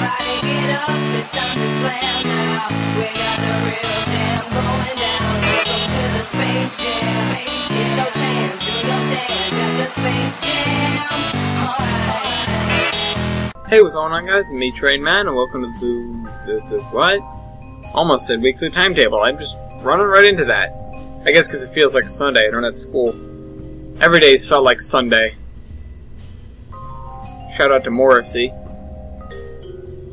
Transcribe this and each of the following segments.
Everybody get up, it's time to slam now. We got the real jam going down. Welcome to the Space Jam. Here's your chance, do your dance at the Space Jam. Alright. Hey, what's going on, guys? It's me, Train Man, and welcome to the what? Almost said weekly timetable. I'm just running right into that. I guess because it feels like a Sunday. I don't have school. Every day's felt like Sunday. Shout out to Morrissey.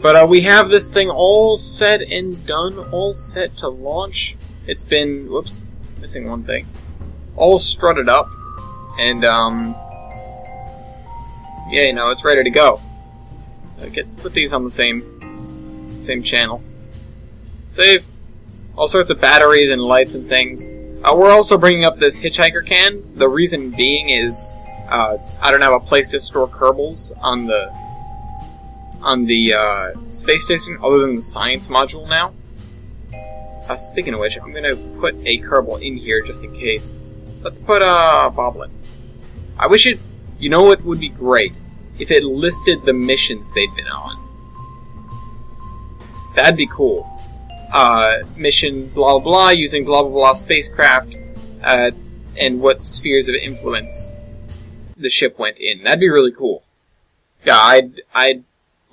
But we have this thing all set and done, all set to launch. It's been, whoops, missing one thing. All strutted up, and yeah, you know, it's ready to go. Put these on the same channel. Save. All sorts of batteries and lights and things. We're also bringing up this hitchhiker can. The reason being is I don't have a place to store Kerbals on the space station other than the science module now. Speaking of which, I'm gonna put a Kerbal in here just in case. Let's put Boblin. I wish it. You know what would be great? If it listed the missions they'd been on. That'd be cool. Mission blah blah blah using blah blah blah spacecraft, and what spheres of influence the ship went in. That'd be really cool. Yeah, I'd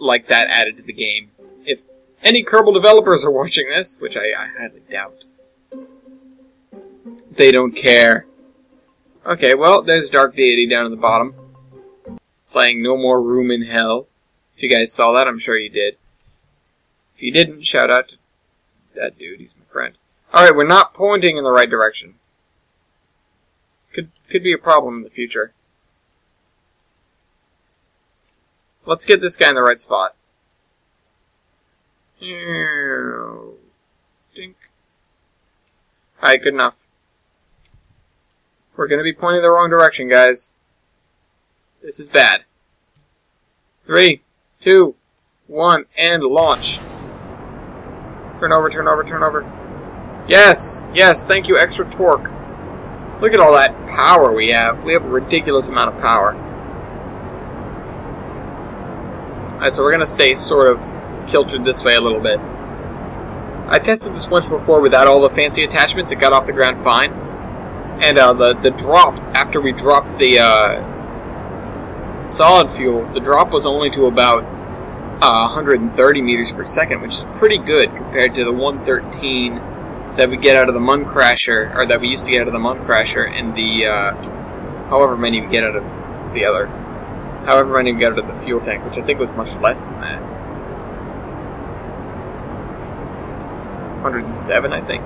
like that added to the game. If any Kerbal developers are watching this, which I highly doubt, they don't care. Okay, well, there's Dark Deity down at the bottom. Playing No More Room in Hell. If you guys saw that, I'm sure you did. If you didn't, shout out to that dude, he's my friend. Alright, we're not pointing in the right direction. Could be a problem in the future. Let's get this guy in the right spot. Dink. Alright, good enough. We're gonna be pointing the wrong direction, guys. This is bad. 3, 2, 1, and launch. Turn over, turn over, turn over. Yes! Yes, thank you, extra torque. Look at all that power we have. We have a ridiculous amount of power. Alright, so we're gonna stay sort of kiltered this way a little bit. I tested this once before without all the fancy attachments. It got off the ground fine. And the drop, after we dropped the solid fuels, the drop was only to about 130 meters per second, which is pretty good compared to the 113 that we get out of the Mun Crasher, or that we used to get out of the Mun Crasher, and the however many we get out of the other, however many we get out of the fuel tank, which I think was much less than that. 107, I think.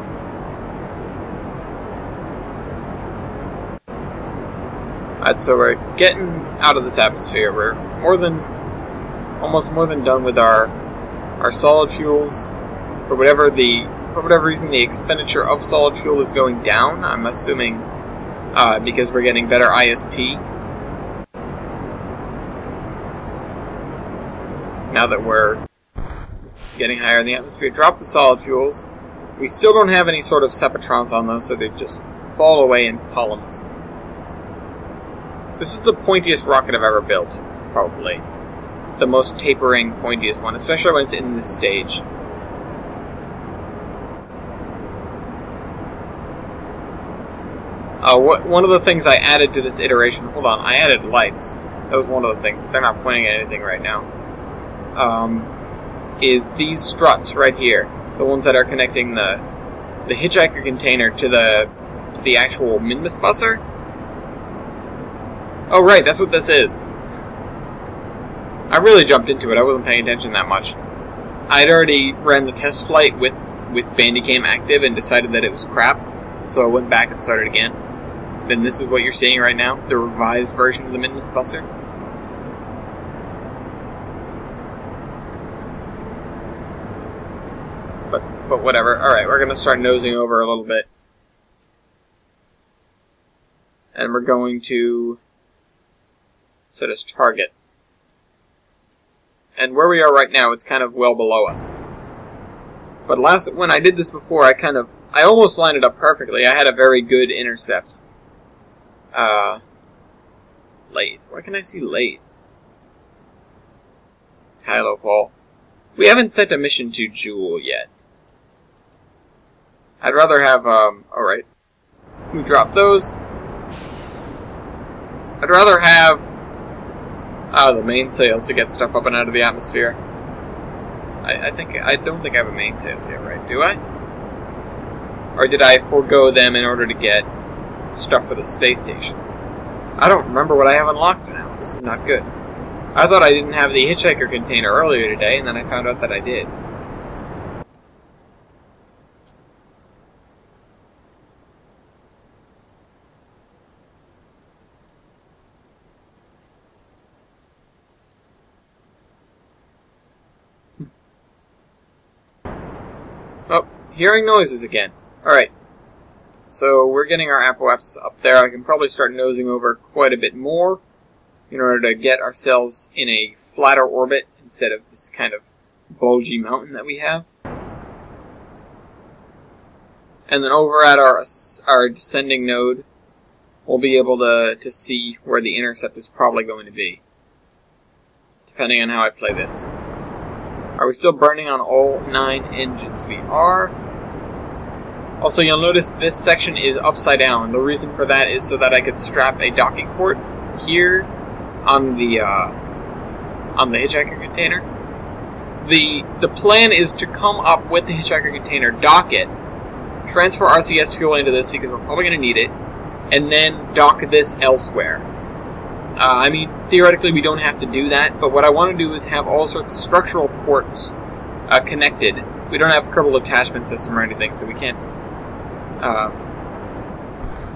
Alright, so we're getting out of this atmosphere. We're almost more than done with our solid fuels. For whatever reason, the expenditure of solid fuel is going down. I'm assuming because we're getting better ISP. Now that we're getting higher in the atmosphere, drop the solid fuels. We still don't have any sort of Sepatrons on those, so they just fall away in columns. This is the pointiest rocket I've ever built, probably. The most tapering, pointiest one, especially when it's in this stage. One of the things I added to this iteration, hold on, I added lights. That was one of the things, but they're not pointing at anything right now. Is these struts right here. The ones that are connecting the hitchhiker container to the actual Minmus busser. Oh, right, that's what this is. I really jumped into it. I wasn't paying attention that much. I'd already ran the test flight with Bandicam active and decided that it was crap, so I went back and started again. Then this is what you're seeing right now, the revised version of the Minmus busser. But whatever. Alright, we're going to start nosing over a little bit. And we're going to set as target. And where we are right now, it's kind of well below us. But when I did this before, I almost lined it up perfectly. I had a very good intercept. Lathe. Where can I see Lathe? Kylo Fall. We haven't sent a mission to Jewel yet. I'd rather have, alright. We drop those. I'd rather have, the mainsails to get stuff up and out of the atmosphere. I don't think I have a mainsails yet, right? Do I? Or did I forego them in order to get stuff for the space station? I don't remember what I have unlocked now. This is not good. I thought I didn't have the hitchhiker container earlier today, and then I found out that I did. Oh, hearing noises again. Alright. So we're getting our apoaps up there. I can probably start nosing over quite a bit more in order to get ourselves in a flatter orbit instead of this kind of bulgy mountain that we have. And then over at our descending node, we'll be able to see where the intercept is probably going to be, depending on how I play this. Are we still burning on all 9 engines? We are. Also, you'll notice this section is upside down. The reason for that is so that I could strap a docking port here on the hitchhiker container. The plan is to come up with the hitchhiker container, dock it, transfer RCS fuel into this because we're probably going to need it, and then dock this elsewhere. I mean, theoretically we don't have to do that, but what I want to do is have all sorts of structural ports connected. We don't have a Kerbal attachment system or anything, so we can't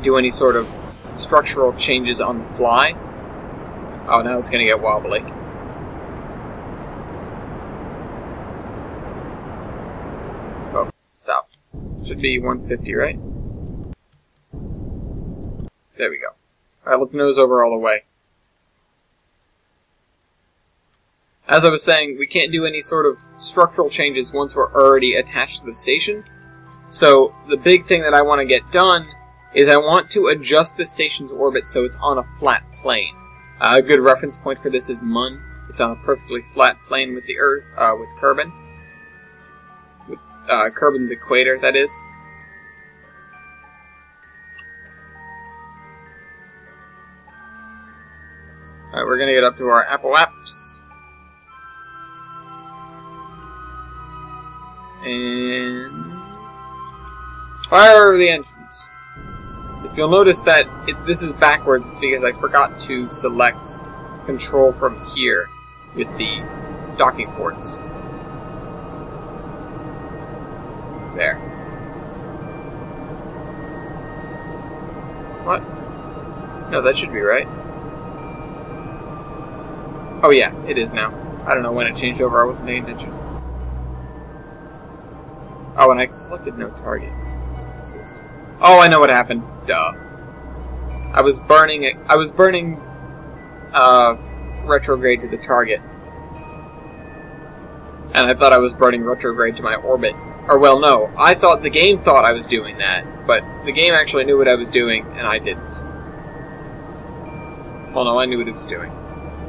do any sort of structural changes on the fly. Oh, now it's going to get wobbly. Oh, stop. Should be 150, right? There we go. Alright, let's nose over all the way. As I was saying, we can't do any sort of structural changes once we're already attached to the station. So, the big thing that I want to get done is I want to adjust the station's orbit so it's on a flat plane. A good reference point for this is Mun. It's on a perfectly flat plane with the Earth, with Kerbin. With Kerbin's equator, that is. Alright, we're gonna get up to our apoaps. And fire the engines. If you'll notice that this is backwards, it's because I forgot to select control from here with the docking ports. There. What? No, that should be right. Oh yeah, it is now. I don't know when it changed over, I wasn't paying attention. Oh, and I selected no target. Oh, I know what happened. Duh. I was burning retrograde to the target. And I thought I was burning retrograde to my orbit. Or, well, no. I thought the game thought I was doing that. But the game actually knew what I was doing, and I didn't. Well, no, I knew what it was doing.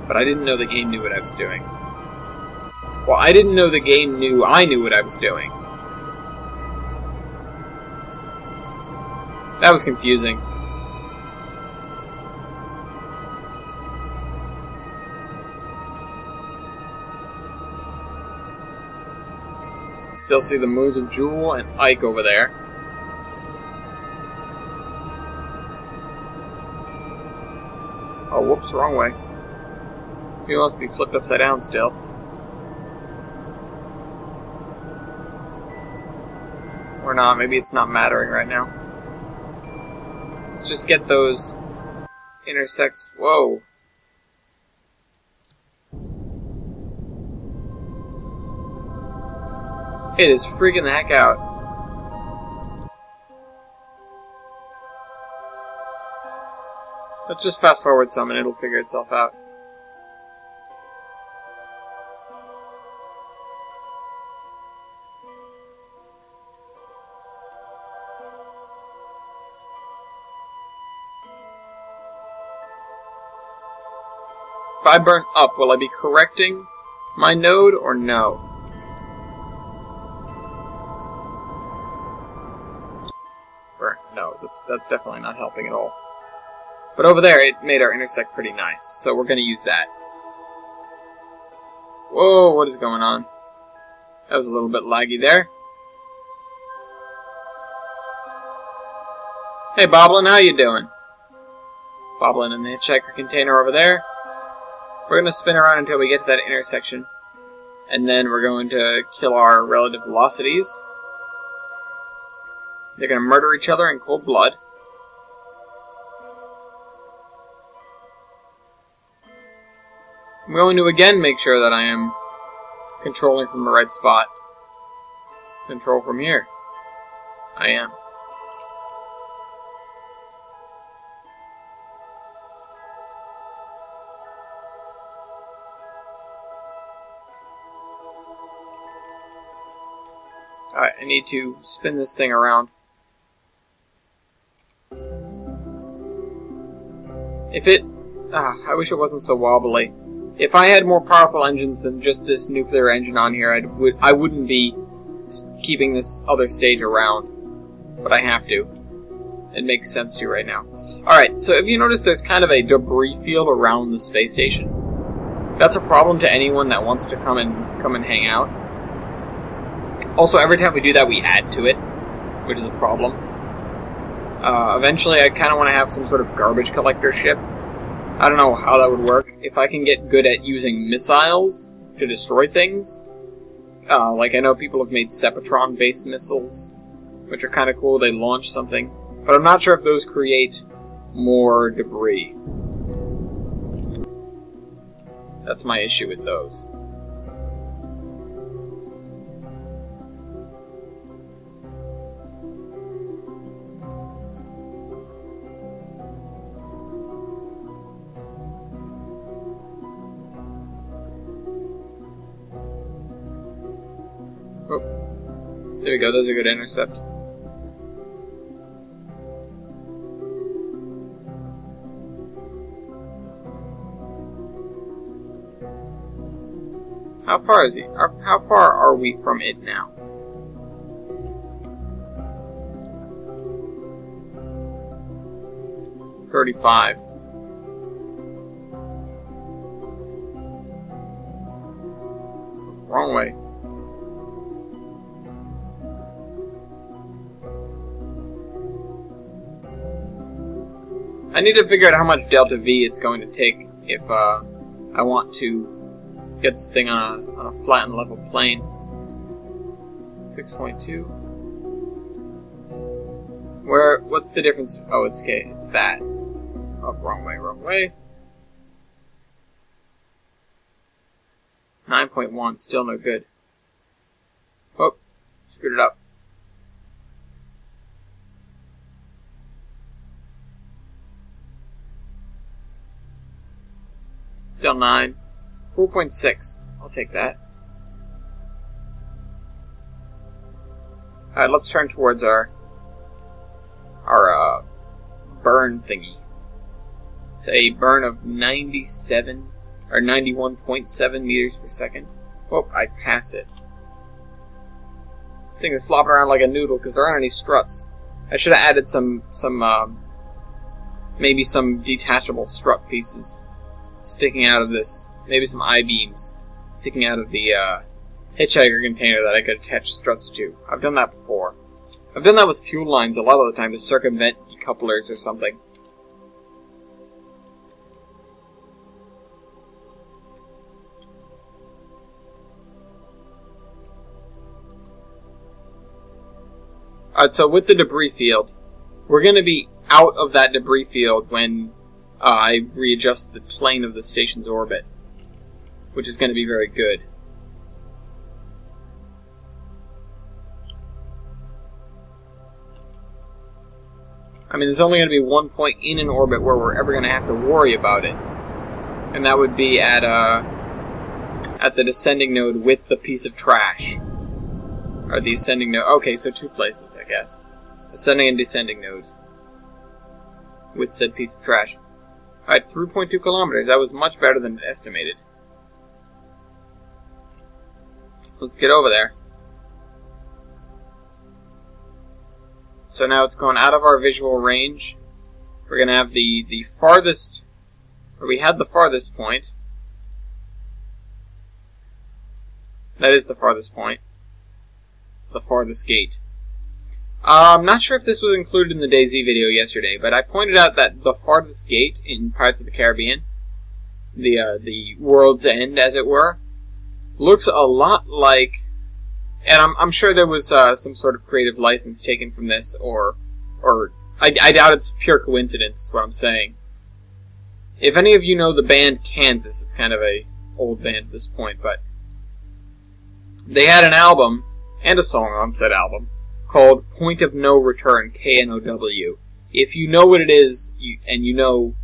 But I didn't know the game knew what I was doing. Well, I didn't know the game knew I knew what I was doing. That was confusing. Still see the moons of Jewel and Ike over there. Oh, whoops, wrong way. He must be flipped upside down still. Or not, maybe it's not mattering right now. Let's just get those intersects. Whoa. It is freaking the heck out. Let's just fast forward some and it'll figure itself out. If I burn up, will I be correcting my node or no? so that's definitely not helping at all. But over there, it made our intersect pretty nice, so we're going to use that. Whoa, what is going on? That was a little bit laggy there. Hey, Boblin, how you doing? Boblin in the hitchhiker container over there. We're going to spin around until we get to that intersection. And then we're going to kill our relative velocities. They're going to murder each other in cold blood. I'm going to again make sure that I am controlling from the right spot. Control from here. I am. Alright, I need to spin this thing around. If it... I wish it wasn't so wobbly. If I had more powerful engines than just this nuclear engine on here, I wouldn't be keeping this other stage around. But I have to. It makes sense to right now. Alright, so if you notice there's kind of a debris field around the space station. That's a problem to anyone that wants to come and hang out. Also, every time we do that, we add to it, which is a problem. Eventually, I kind of want to have some sort of garbage collector ship. I don't know how that would work. If I can get good at using missiles to destroy things, like I know people have made Sepatron-based missiles, which are kind of cool. They launch something, but I'm not sure if those create more debris. That's my issue with those. Oh, there we go, those are good intercept. How far is he? How far are we from it now? $35. Wrong way. I need to figure out how much delta V it's going to take if I want to get this thing on a flat and level plane. 6.2. What's the difference? Oh, it's okay. It's that. Oh, wrong way, wrong way. 9.1, still no good. Oh, screwed it up. Still 9. 4.6. I'll take that. Alright, let's turn towards our burn thingy. It's a burn of 97 or 91.7 meters per second. Oh, I passed it. Thing is flopping around like a noodle because there aren't any struts. I should have added some maybe some detachable strut pieces sticking out of this. Maybe some I-beams sticking out of the hitchhiker container that I could attach struts to. I've done that before. I've done that with fuel lines a lot of the time to circumvent decouplers or something. Alright, so with the debris field, we're going to be out of that debris field when I readjust the plane of the station's orbit, which is going to be very good. I mean, there's only going to be one point in an orbit where we're ever going to have to worry about it, and that would be at the descending node with the piece of trash. Or the ascending node. Okay, so two places, I guess. Ascending and descending nodes. With said piece of trash. Alright, 3.2 kilometers. That was much better than estimated. Let's get over there. So now it's gone out of our visual range. We're going to have the farthest, or we had the farthest point. That is the farthest point. The farthest gate. I'm not sure if this was included in the DayZ video yesterday, but I pointed out that the farthest gate in Pirates of the Caribbean, the world's end, as it were, looks a lot like, and I'm sure there was some sort of creative license taken from this, or I doubt it's pure coincidence, is what I'm saying. If any of you know the band Kansas, it's kind of a old band at this point, but they had an album, and a song on said album, called Point of No Return, KNOW. If you know what it is, and you know,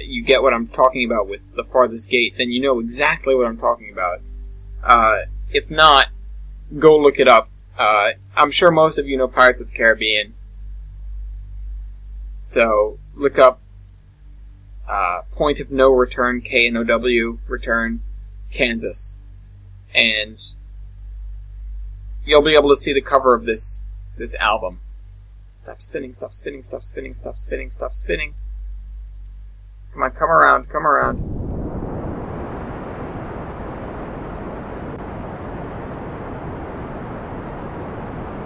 you get what I'm talking about with the farthest gate, then you know exactly what I'm talking about. If not, go look it up. I'm sure most of you know Pirates of the Caribbean. So, look up Point of No Return, KNOW, Return, Kansas. And you'll be able to see the cover of this album. Stop spinning, stop spinning, stop spinning, stop spinning, stop spinning. Come on, come around, come around.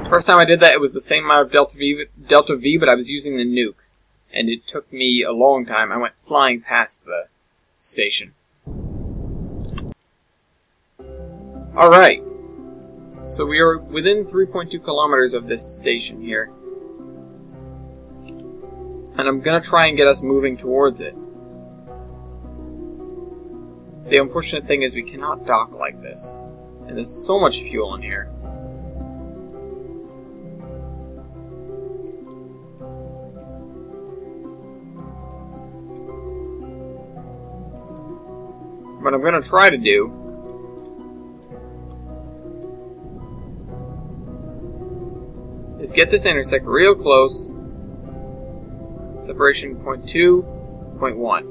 First time I did that, it was the same amount of Delta V, but I was using the nuke. And it took me a long time. I went flying past the station. Alright. So we are within 3.2 kilometers of this station here. And I'm gonna try and get us moving towards it. The unfortunate thing is we cannot dock like this. And there's so much fuel in here. What I'm gonna try to do is get this intersect real close. Separation 0.2, 0.1.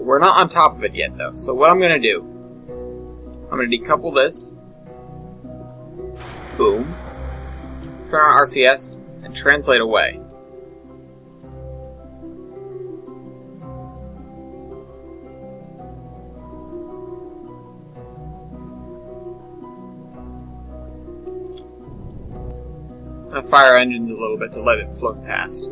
We're not on top of it yet, though. So what I'm going to do, I'm going to decouple this. Boom. Turn on RCS and translate away. I'm going to fire engines a little bit to let it float past.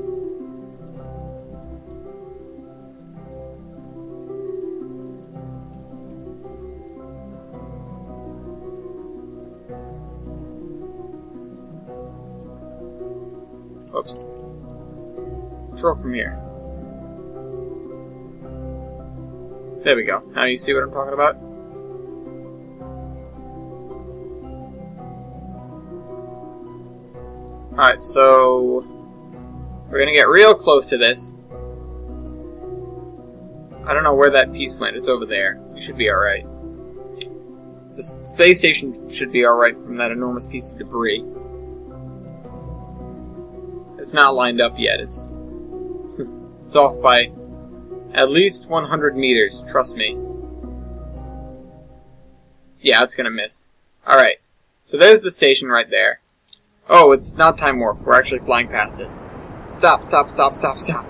Oops. Control from here. There we go. Now you see what I'm talking about? Alright, so we're gonna get real close to this. I don't know where that piece went. It's over there. We should be alright. The space station should be alright from that enormous piece of debris. It's not lined up yet. It's off by at least 100 meters, trust me. Yeah, it's gonna miss. Alright, so there's the station right there. Oh, it's not time warp. We're actually flying past it. Stop, stop, stop, stop, stop.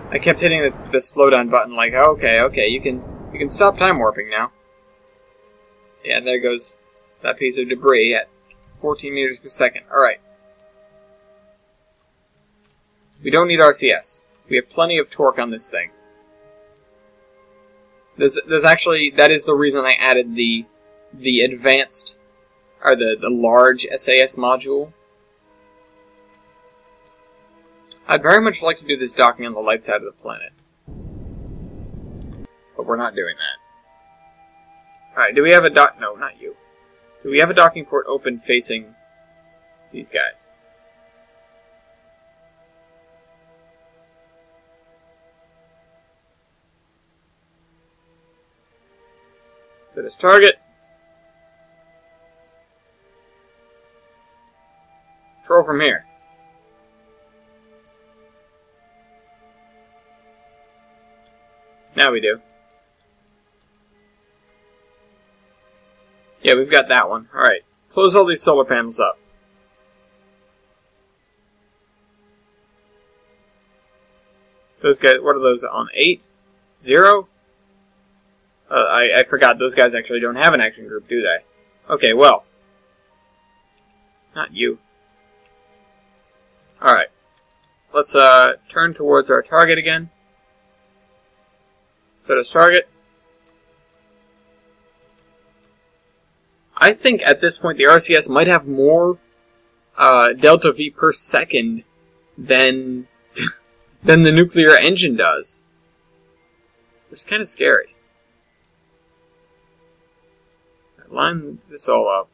I kept hitting the slowdown button like, okay, you can stop time warping now. Yeah, there goes that piece of debris at 14 meters per second. Alright. We don't need RCS. We have plenty of torque on this thing. There's actually, that is the reason I added the advanced, or the large SAS module. I'd very much like to do this docking on the light side of the planet. But we're not doing that. Alright, do we have a no, not you. Do we have a docking port open facing these guys? Set as target. Control from here. Now we do. Yeah, we've got that one. Alright. Close all these solar panels up. Those guys, what are those on? 8? 0? I forgot, those guys actually don't have an action group, do they? Okay, well. Not you. Alright. Let's turn towards our target again. Set as target. I think at this point the RCS might have more delta V per second than than the nuclear engine does. It's kind of scary. Line this all up.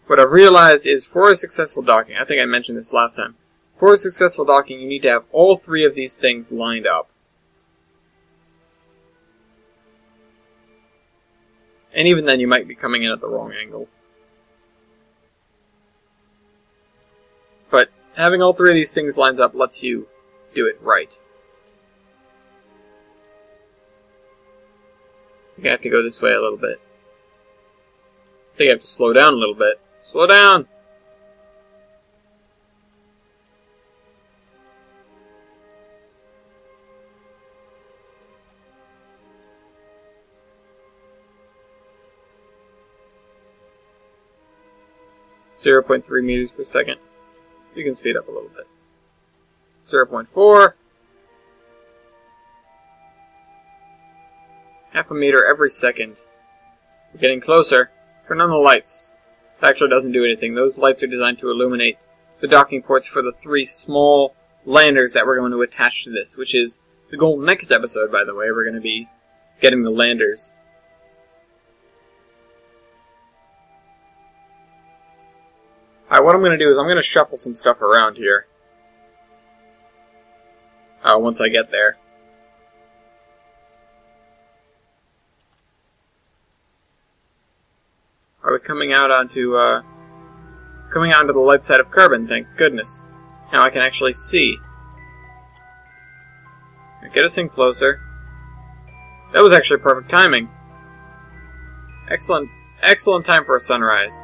What I've realized is for a successful docking, I think I mentioned this last time, for a successful docking you need to have all three of these things lined up. And even then you might be coming in at the wrong angle. But having all three of these things lined up lets you do it right. I think I have to go this way a little bit. I think I have to slow down a little bit. Slow down! .3 meters per second. You can speed up a little bit. 0.4. Half a meter every second. We're getting closer. Turn on the lights. It actually doesn't do anything. Those lights are designed to illuminate the docking ports for the 3 small landers that we're going to attach to this, which is the goal next episode, by the way. We're going to be getting the landers. Alright, what I'm going to do is I'm going to shuffle some stuff around here. Once I get there. Are we coming out onto the light side of Kerbin? Thank goodness. Now I can actually see. Get us in closer. That was actually perfect timing. Excellent time for a sunrise.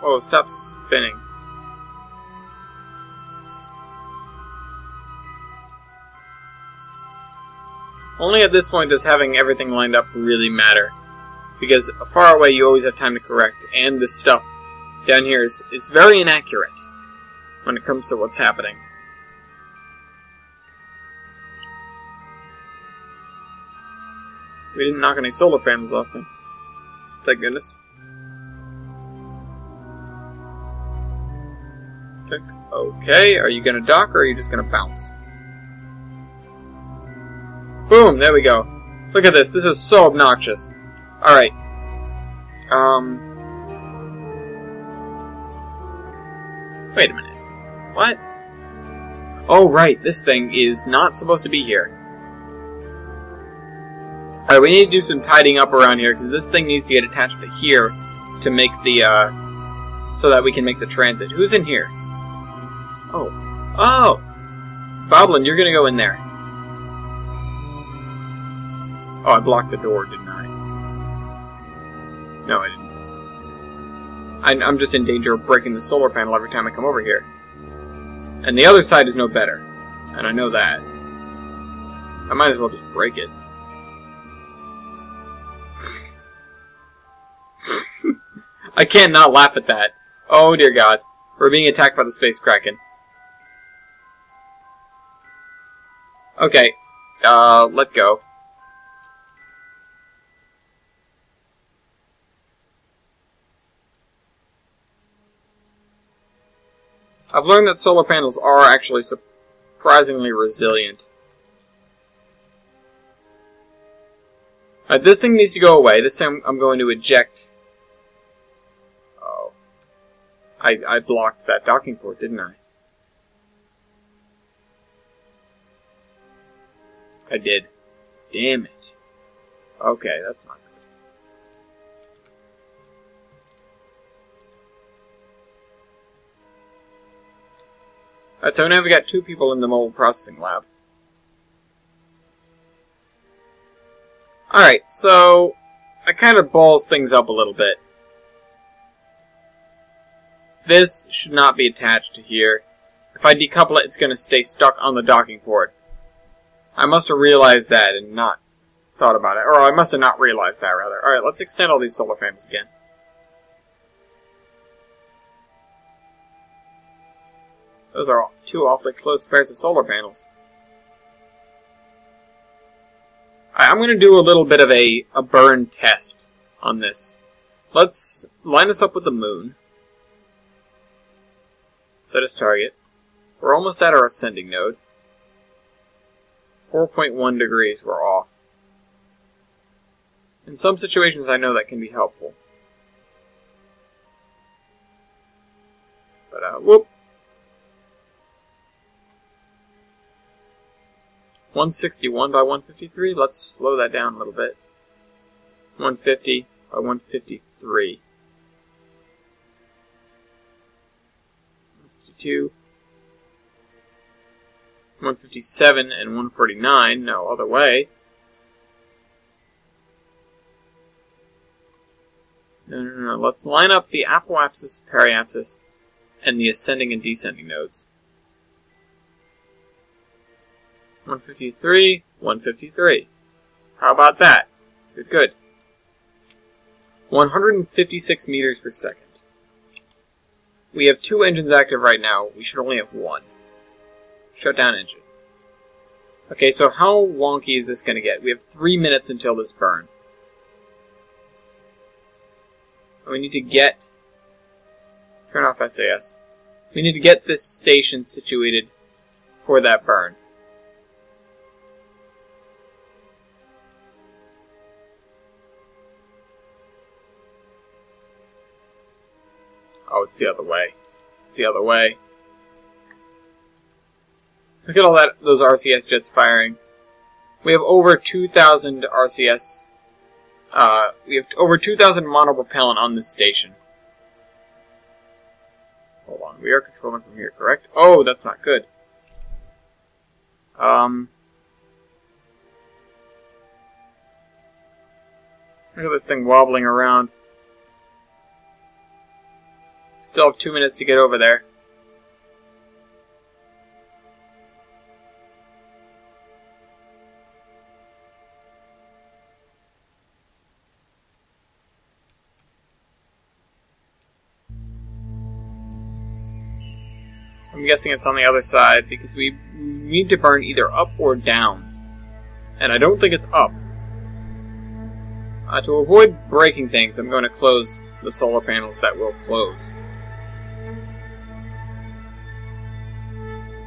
Oh, stop spinning. Only at this point does having everything lined up really matter. Because far away you always have time to correct, and this stuff down here is very inaccurate when it comes to what's happening. We didn't knock any solar panels off them. Thank goodness. Okay, are you gonna dock or are you just gonna bounce? Boom, there we go. Look at this, this is so obnoxious. Alright. Wait a minute. What? Oh, right, this thing is not supposed to be here. Alright, we need to do some tidying up around here, because this thing needs to get attached to here to make the, so that we can make the transit. Who's in here? Oh. Oh! Boblin, you're gonna go in there. Oh, I blocked the door, didn't I? No, I didn't. I'm just in danger of breaking the solar panel every time I come over here. And the other side is no better. And I know that. I might as well just break it. I can't not laugh at that. Oh dear God. We're being attacked by the Space Kraken. Okay. Let go. I've learned that solar panels are actually surprisingly resilient. This thing needs to go away. This time I'm going to eject. Oh. I blocked that docking port, didn't I? I did. Damn it. Okay, that's not Alright, so now we got 2 people in the mobile processing lab. Alright, so I kind of balls things up a little bit. This should not be attached to here. If I decouple it, it's going to stay stuck on the docking port. I must have realized that and not thought about it. Or I must have not realized that, rather. Alright, let's extend all these solar panels again. Those are 2 awfully close pairs of solar panels. I'm going to do a little bit of a burn test on this. Let's line us up with the moon. Set as target. We're almost at our ascending node. 4.1 degrees, we're off. In some situations I know that can be helpful. But, whoop! 161 by 153, let's slow that down a little bit. 150 by 153. 152. 157 and 149, no other way. No, let's line up the apoapsis, periapsis, and the ascending and descending nodes. 153, 153. How about that? Good. 156 meters per second. We have 2 engines active right now. We should only have 1. Shut down engine. Okay, so how wonky is this going to get? We have 3 minutes until this burn. We need to get... Turn off SAS. We need to get this station situated for that burn. Oh, it's the other way. It's the other way. Look at all those RCS jets firing. We have over 2,000 RCS. We have over 2,000 monopropellant on this station. Hold on, we are controlling from here, correct? Oh, that's not good. Look at this thing wobbling around. Still have 2 minutes to get over there. I'm guessing it's on the other side because we need to burn either up or down. And I don't think it's up. To avoid breaking things, I'm going to close the solar panels that will close.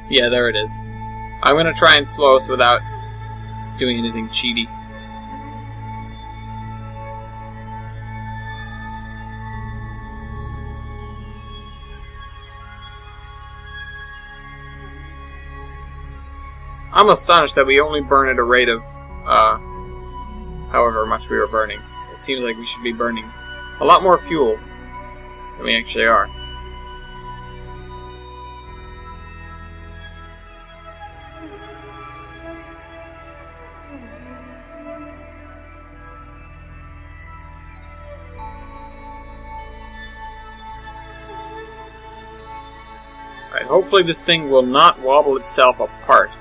Yeah, there it is. I'm going to try and slow us without doing anything cheaty. I'm astonished that we only burn at a rate of, however much we were burning. It seems like we should be burning a lot more fuel than we actually are. Alright, hopefully this thing will not wobble itself apart.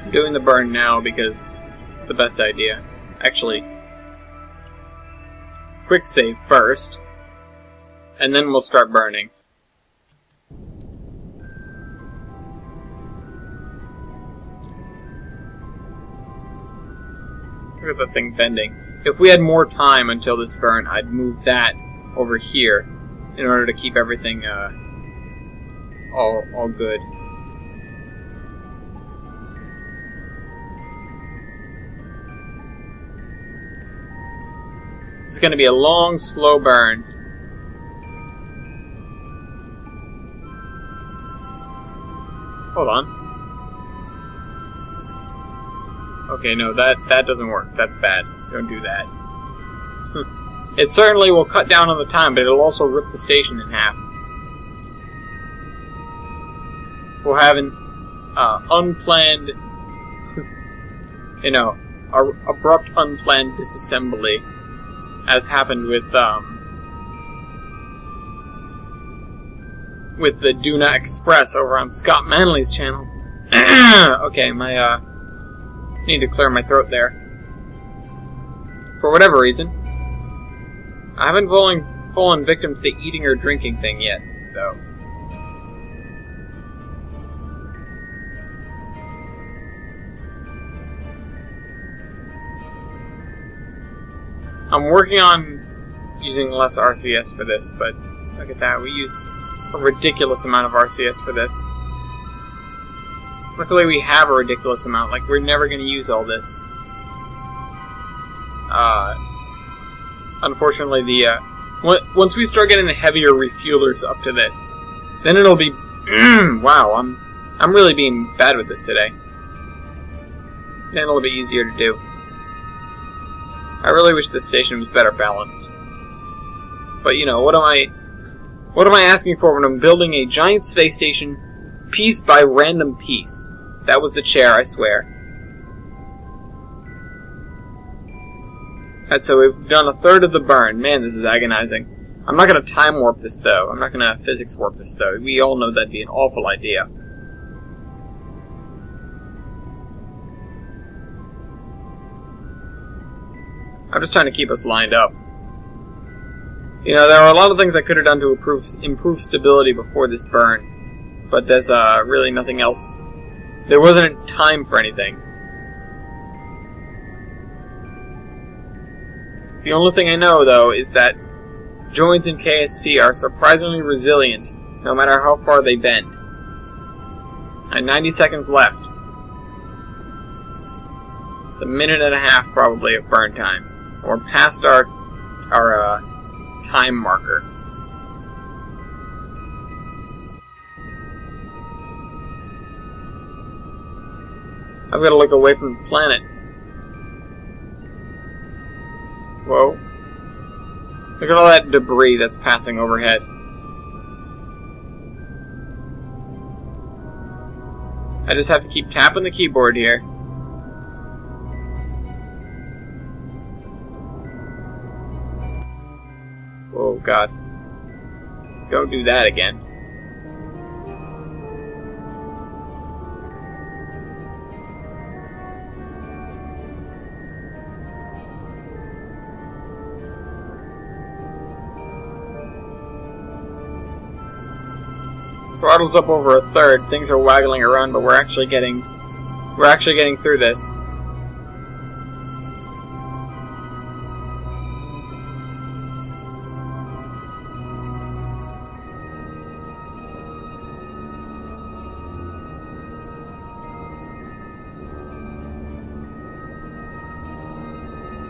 I'm doing the burn now because it's the best idea. Actually, quick save first, and then we'll start burning. Look at the thing bending. If we had more time until this burn, I'd move that over here in order to keep everything all good. It's going to be a long, slow burn. Hold on. Okay, no, that doesn't work. That's bad. Don't do that. It certainly will cut down on the time, but it'll also rip the station in half. We'll have an unplanned, abrupt unplanned disassembly, as happened with the Duna Express over on Scott Manley's channel. Okay, need to clear my throat there. For whatever reason, I haven't fallen victim to the eating or drinking thing yet, though. I'm working on using less RCS for this, but look at that, we use a ridiculous amount of RCS for this. Luckily we have a ridiculous amount, like we're never going to use all this. Unfortunately, once we start getting the heavier refuelers up to this, then it'll be wow, I'm really being bad with this today. Then it'll be easier to do. I really wish this station was better balanced. But you know, what am I asking for when I'm building a giant space station piece by random piece? That was the chair, I swear. And so we've done a third of the burn. Man, this is agonizing. I'm not going to time warp this, though. I'm not going to physics warp this, though. We all know that'd be an awful idea. I'm just trying to keep us lined up. You know, there are a lot of things I could have done to improve stability before this burn. But there's really nothing else. There wasn't time for anything. The only thing I know, though, is that joints in KSP are surprisingly resilient, no matter how far they bend. And 90 seconds left. It's a minute and a half, probably, of burn time. We're past our time marker. I've got to look away from the planet. Whoa. Look at all that debris that's passing overhead. I just have to keep tapping the keyboard here. Oh God. Don't do that again. Throttle's up over a third. Things are waggling around, but we're actually getting through this.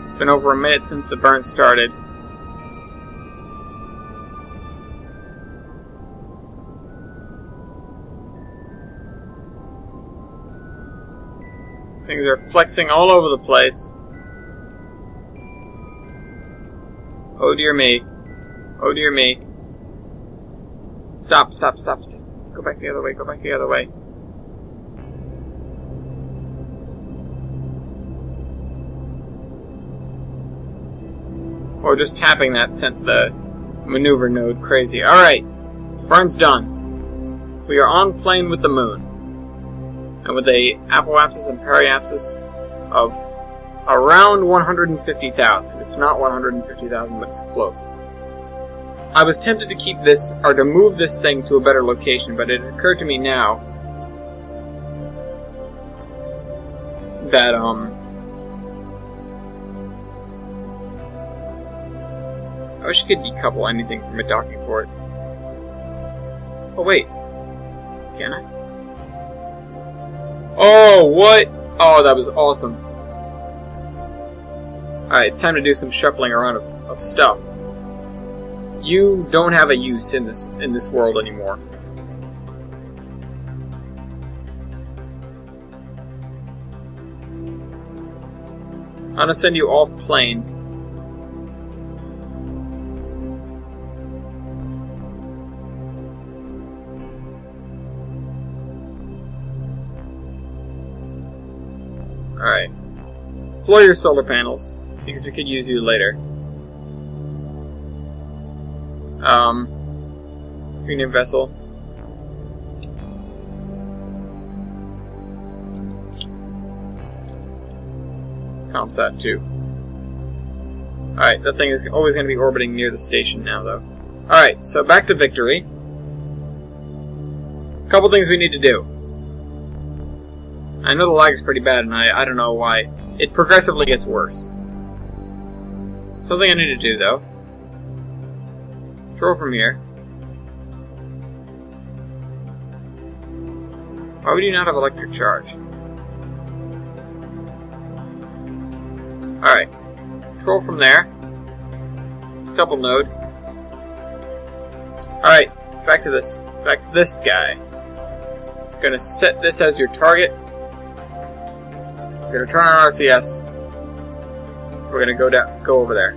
It's been over a minute since the burn started. Things are flexing all over the place. Oh dear me. Oh dear me. Stop, stop, stop, stop. Go back the other way, go back the other way. Or just tapping that sent the maneuver node crazy. Alright. Burn's done. We are on plane with the moon. And with a apoapsis and periapsis of around 150,000. It's not 150,000, but it's close. I was tempted to keep this, or to move this thing to a better location, but it occurred to me now that, I wish you could decouple anything from a docking port. Oh, wait. Can I? Oh, what? Oh, that was awesome. Alright, it's time to do some shuffling around of of stuff, you don't have a use in this world anymore. I'm gonna send you off plane. Alright. Deploy your solar panels, because we could use you later. Premium vessel. Comsat 2. Alright, that thing is always going to be orbiting near the station now, though. Alright, so back to Victory. Couple things we need to do. I know the lag is pretty bad, and I don't know why. It progressively gets worse. Something I need to do, though. Control from here. Why would you not have electric charge? Alright. Control from there. Double node. Alright, back to this guy. Gonna set this as your target. We're gonna turn on RCS. We're gonna go over there.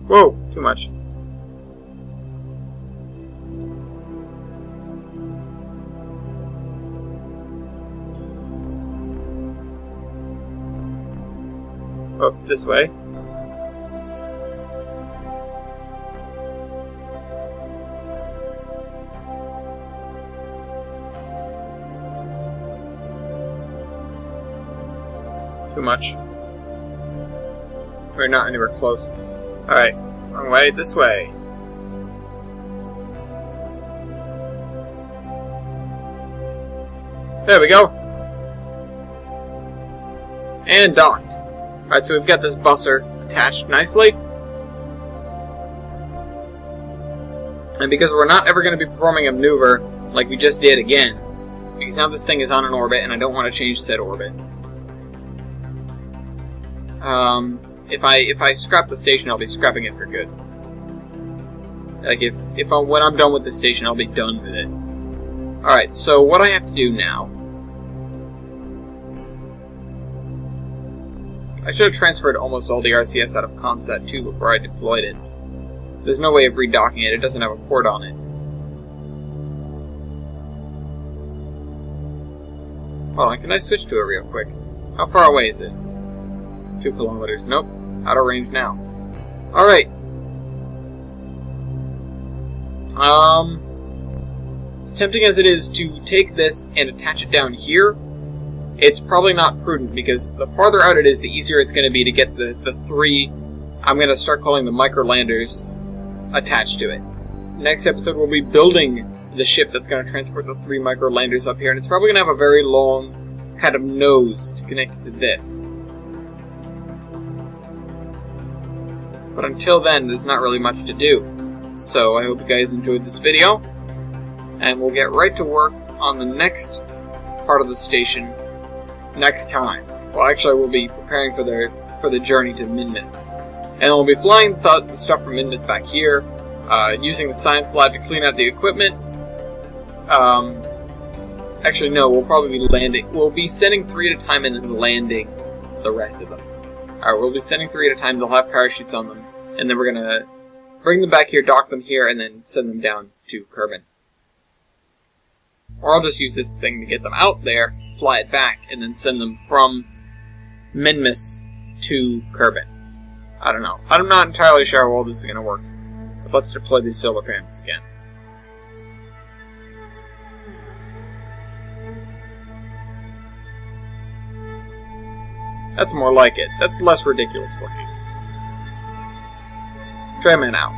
Whoa, too much. Oh, this way. Too much. We're not anywhere close. Alright, wrong way, this way. There we go. And docked. Alright, so we've got this busser attached nicely. And because we're not ever going to be performing a maneuver like we just did again, because now this thing is on an orbit and I don't want to change said orbit. If I scrap the station, I'll be scrapping it for good. Like, when I'm done with the station, I'll be done with it. Alright, so what I have to do now... I should have transferred almost all the RCS out of Comsat 2 before I deployed it. There's no way of redocking it, it doesn't have a port on it. Hold on, can I switch to it real quick? How far away is it? 2 kilometers. Nope. Out of range now. Alright. As tempting as it is to take this and attach it down here, it's probably not prudent, because the farther out it is, the easier it's going to be to get the 3, I'm going to start calling them micro-landers, attached to it. Next episode we'll be building the ship that's going to transport the 3 micro-landers up here, and it's probably going to have a very long kind of nose to connect it to this. But until then, there's not really much to do. So I hope you guys enjoyed this video, and we'll get right to work on the next part of the station next time. Well, actually, we'll be preparing for the journey to Minmus. And we'll be flying the stuff from Minmus back here, using the science lab to clean out the equipment. Actually, no, we'll probably be landing. We'll be sending 3 at a time and then landing the rest of them. Alright, we'll be sending 3 at a time. They'll have parachutes on them. And then we're going to bring them back here, dock them here, and then send them down to Kerbin. Or I'll just use this thing to get them out there, fly it back, and then send them from Minmus to Kerbin. I don't know. I'm not entirely sure how all this is going to work. But let's deploy these solar panels again. That's more like it. That's less ridiculous looking. Tryman out.